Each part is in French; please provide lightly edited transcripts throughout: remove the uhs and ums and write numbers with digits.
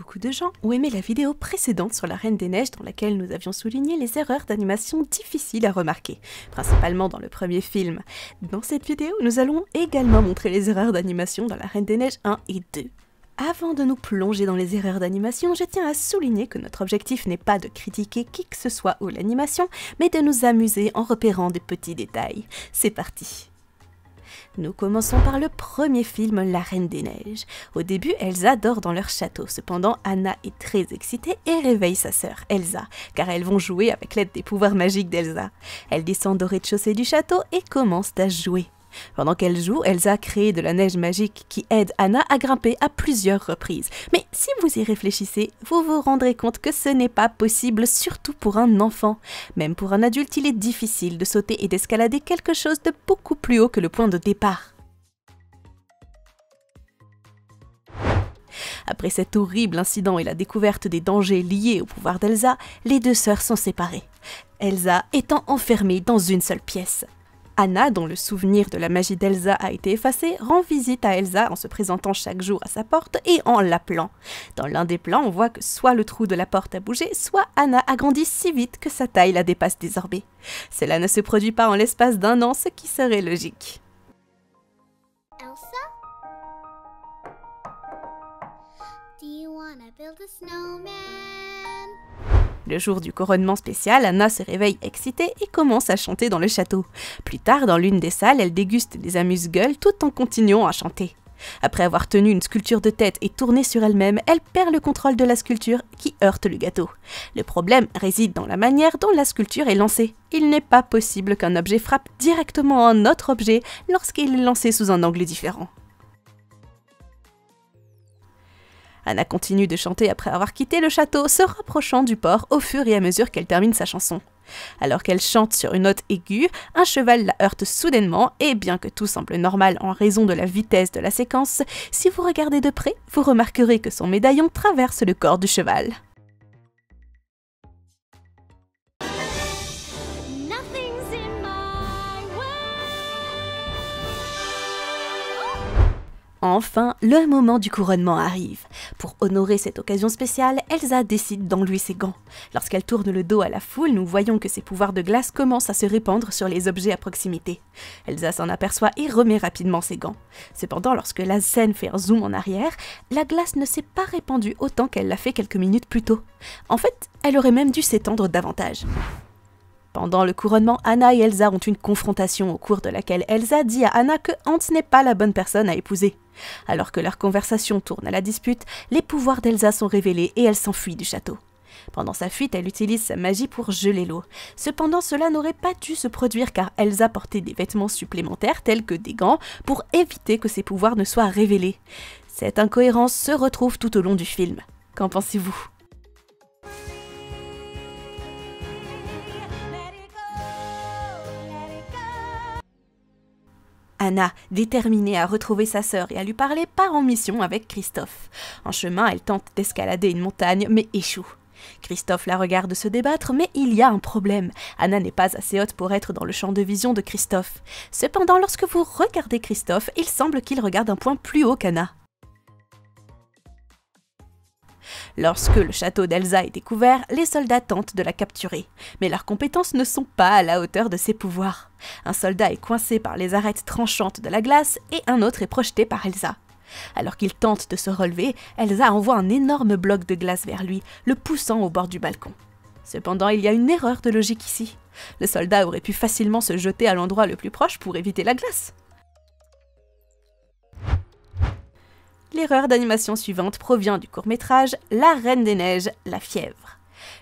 Beaucoup de gens ont aimé la vidéo précédente sur la Reine des Neiges dans laquelle nous avions souligné les erreurs d'animation difficiles à remarquer, principalement dans le premier film. Dans cette vidéo, nous allons également montrer les erreurs d'animation dans la Reine des Neiges 1 et 2. Avant de nous plonger dans les erreurs d'animation, je tiens à souligner que notre objectif n'est pas de critiquer qui que ce soit ou l'animation, mais de nous amuser en repérant des petits détails. C'est parti! Nous commençons par le premier film, La Reine des Neiges. Au début, Elsa dort dans leur château. Cependant, Anna est très excitée et réveille sa sœur, Elsa, car elles vont jouer avec l'aide des pouvoirs magiques d'Elsa. Elles descendent au rez-de-chaussée du château et commencent à jouer. Pendant qu'elle joue, Elsa crée de la neige magique qui aide Anna à grimper à plusieurs reprises. Mais si vous y réfléchissez, vous vous rendrez compte que ce n'est pas possible, surtout pour un enfant. Même pour un adulte, il est difficile de sauter et d'escalader quelque chose de beaucoup plus haut que le point de départ. Après cet horrible incident et la découverte des dangers liés au pouvoir d'Elsa, les deux sœurs sont séparées, Elsa étant enfermée dans une seule pièce. Anna, dont le souvenir de la magie d'Elsa a été effacé, rend visite à Elsa en se présentant chaque jour à sa porte et en l'appelant. Dans l'un des plans, on voit que soit le trou de la porte a bougé, soit Anna a grandi si vite que sa taille la dépasse désormais. Cela ne se produit pas en l'espace d'un an, ce qui serait logique. Elsa? Do you wanna build a snowman? Le jour du couronnement spécial, Anna se réveille excitée et commence à chanter dans le château. Plus tard, dans l'une des salles, elle déguste des amuse-gueules tout en continuant à chanter. Après avoir tenu une sculpture de tête et tourné sur elle-même, elle perd le contrôle de la sculpture qui heurte le gâteau. Le problème réside dans la manière dont la sculpture est lancée. Il n'est pas possible qu'un objet frappe directement un autre objet lorsqu'il est lancé sous un angle différent. Anna continue de chanter après avoir quitté le château, se rapprochant du port au fur et à mesure qu'elle termine sa chanson. Alors qu'elle chante sur une note aiguë, un cheval la heurte soudainement et bien que tout semble normal en raison de la vitesse de la séquence, si vous regardez de près, vous remarquerez que son médaillon traverse le corps du cheval. Enfin, le moment du couronnement arrive. Pour honorer cette occasion spéciale, Elsa décide d'enlever ses gants. Lorsqu'elle tourne le dos à la foule, nous voyons que ses pouvoirs de glace commencent à se répandre sur les objets à proximité. Elsa s'en aperçoit et remet rapidement ses gants. Cependant, lorsque la scène fait un zoom en arrière, la glace ne s'est pas répandue autant qu'elle l'a fait quelques minutes plus tôt. En fait, elle aurait même dû s'étendre davantage. Pendant le couronnement, Anna et Elsa ont une confrontation au cours de laquelle Elsa dit à Anna que Hans n'est pas la bonne personne à épouser. Alors que leur conversation tourne à la dispute, les pouvoirs d'Elsa sont révélés et elle s'enfuit du château. Pendant sa fuite, elle utilise sa magie pour geler l'eau. Cependant, cela n'aurait pas dû se produire car Elsa portait des vêtements supplémentaires tels que des gants pour éviter que ses pouvoirs ne soient révélés. Cette incohérence se retrouve tout au long du film. Qu'en pensez-vous ? Anna, déterminée à retrouver sa sœur et à lui parler, part en mission avec Christophe. En chemin, elle tente d'escalader une montagne, mais échoue. Christophe la regarde se débattre, mais il y a un problème. Anna n'est pas assez haute pour être dans le champ de vision de Christophe. Cependant, lorsque vous regardez Christophe, il semble qu'il regarde un point plus haut qu'Anna. Lorsque le château d'Elsa est découvert, les soldats tentent de la capturer. Mais leurs compétences ne sont pas à la hauteur de ses pouvoirs. Un soldat est coincé par les arêtes tranchantes de la glace et un autre est projeté par Elsa. Alors qu'il tente de se relever, Elsa envoie un énorme bloc de glace vers lui, le poussant au bord du balcon. Cependant, il y a une erreur de logique ici. Le soldat aurait pu facilement se jeter à l'endroit le plus proche pour éviter la glace. L'erreur d'animation suivante provient du court-métrage La Reine des Neiges, la fièvre.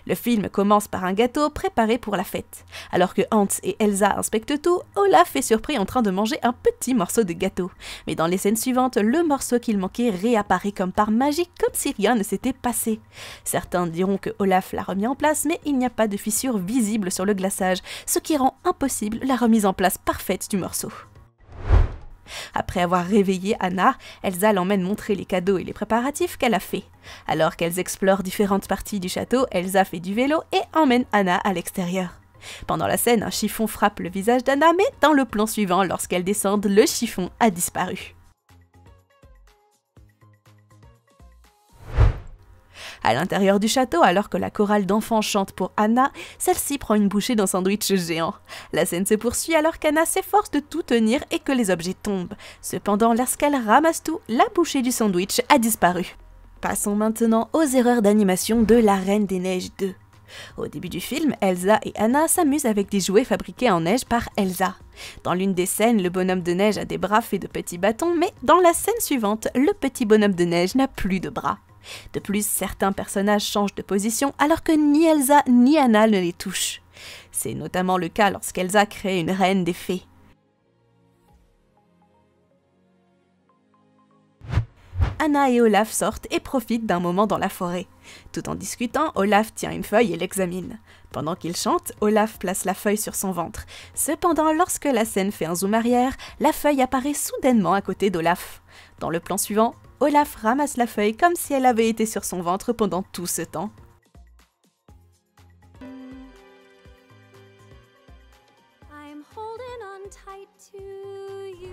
Le film commence par un gâteau préparé pour la fête. Alors que Hans et Elsa inspectent tout, Olaf est surpris en train de manger un petit morceau de gâteau. Mais dans les scènes suivantes, le morceau qu'il manquait réapparaît comme par magie, comme si rien ne s'était passé. Certains diront que Olaf l'a remis en place, mais il n'y a pas de fissure visible sur le glaçage, ce qui rend impossible la remise en place parfaite du morceau. Après avoir réveillé Anna, Elsa l'emmène montrer les cadeaux et les préparatifs qu'elle a faits. Alors qu'elles explorent différentes parties du château, Elsa fait du vélo et emmène Anna à l'extérieur. Pendant la scène, un chiffon frappe le visage d'Anna, mais dans le plan suivant, lorsqu'elles descendent, le chiffon a disparu. À l'intérieur du château, alors que la chorale d'enfants chante pour Anna, celle-ci prend une bouchée d'un sandwich géant. La scène se poursuit alors qu'Anna s'efforce de tout tenir et que les objets tombent. Cependant, lorsqu'elle ramasse tout, la bouchée du sandwich a disparu. Passons maintenant aux erreurs d'animation de La Reine des Neiges 2. Au début du film, Elsa et Anna s'amusent avec des jouets fabriqués en neige par Elsa. Dans l'une des scènes, le bonhomme de neige a des bras faits de petits bâtons, mais dans la scène suivante, le petit bonhomme de neige n'a plus de bras. De plus, certains personnages changent de position alors que ni Elsa ni Anna ne les touchent. C'est notamment le cas lorsqu'Elsa crée une reine des fées. Anna et Olaf sortent et profitent d'un moment dans la forêt. Tout en discutant, Olaf tient une feuille et l'examine. Pendant qu'il chante, Olaf place la feuille sur son ventre. Cependant, lorsque la scène fait un zoom arrière, la feuille apparaît soudainement à côté d'Olaf. Dans le plan suivant, Olaf ramasse la feuille comme si elle avait été sur son ventre pendant tout ce temps. I'm holding on tight to you.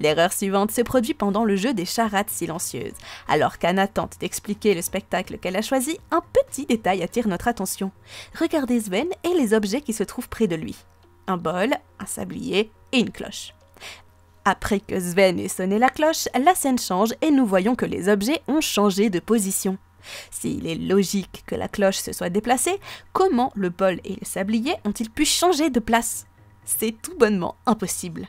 L'erreur suivante se produit pendant le jeu des charades silencieuses. Alors qu'Anna tente d'expliquer le spectacle qu'elle a choisi, un petit détail attire notre attention. Regardez Sven et les objets qui se trouvent près de lui. Un bol, un sablier et une cloche. Après que Sven ait sonné la cloche, la scène change et nous voyons que les objets ont changé de position. S'il est logique que la cloche se soit déplacée, comment le bol et le sablier ont-ils pu changer de place? C'est tout bonnement impossible.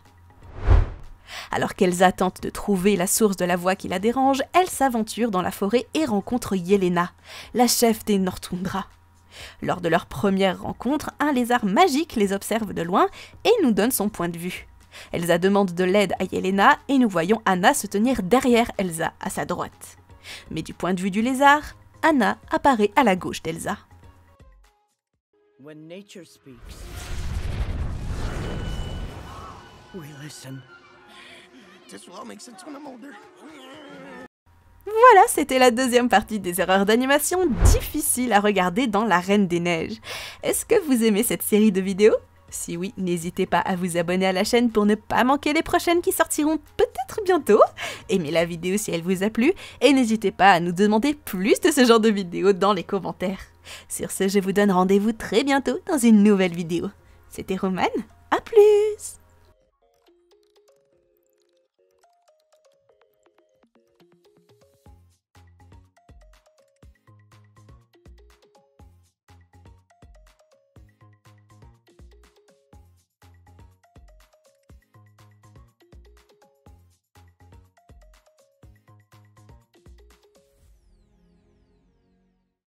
Alors qu'Elsa tente de trouver la source de la voix qui la dérange, elle s'aventure dans la forêt et rencontre Yelena, la chef des Nortundra. Lors de leur première rencontre, un lézard magique les observe de loin et nous donne son point de vue. Elsa demande de l'aide à Yelena et nous voyons Anna se tenir derrière Elsa, à sa droite. Mais du point de vue du lézard, Anna apparaît à la gauche d'Elsa. When nature speaks, we listen. This will all make sense when I'm older. Voilà, c'était la deuxième partie des erreurs d'animation difficiles à regarder dans La Reine des Neiges. Est-ce que vous aimez cette série de vidéos? Si oui, n'hésitez pas à vous abonner à la chaîne pour ne pas manquer les prochaines qui sortiront peut-être bientôt. Aimez la vidéo si elle vous a plu et n'hésitez pas à nous demander plus de ce genre de vidéos dans les commentaires. Sur ce, je vous donne rendez-vous très bientôt dans une nouvelle vidéo. C'était Romane, à plus!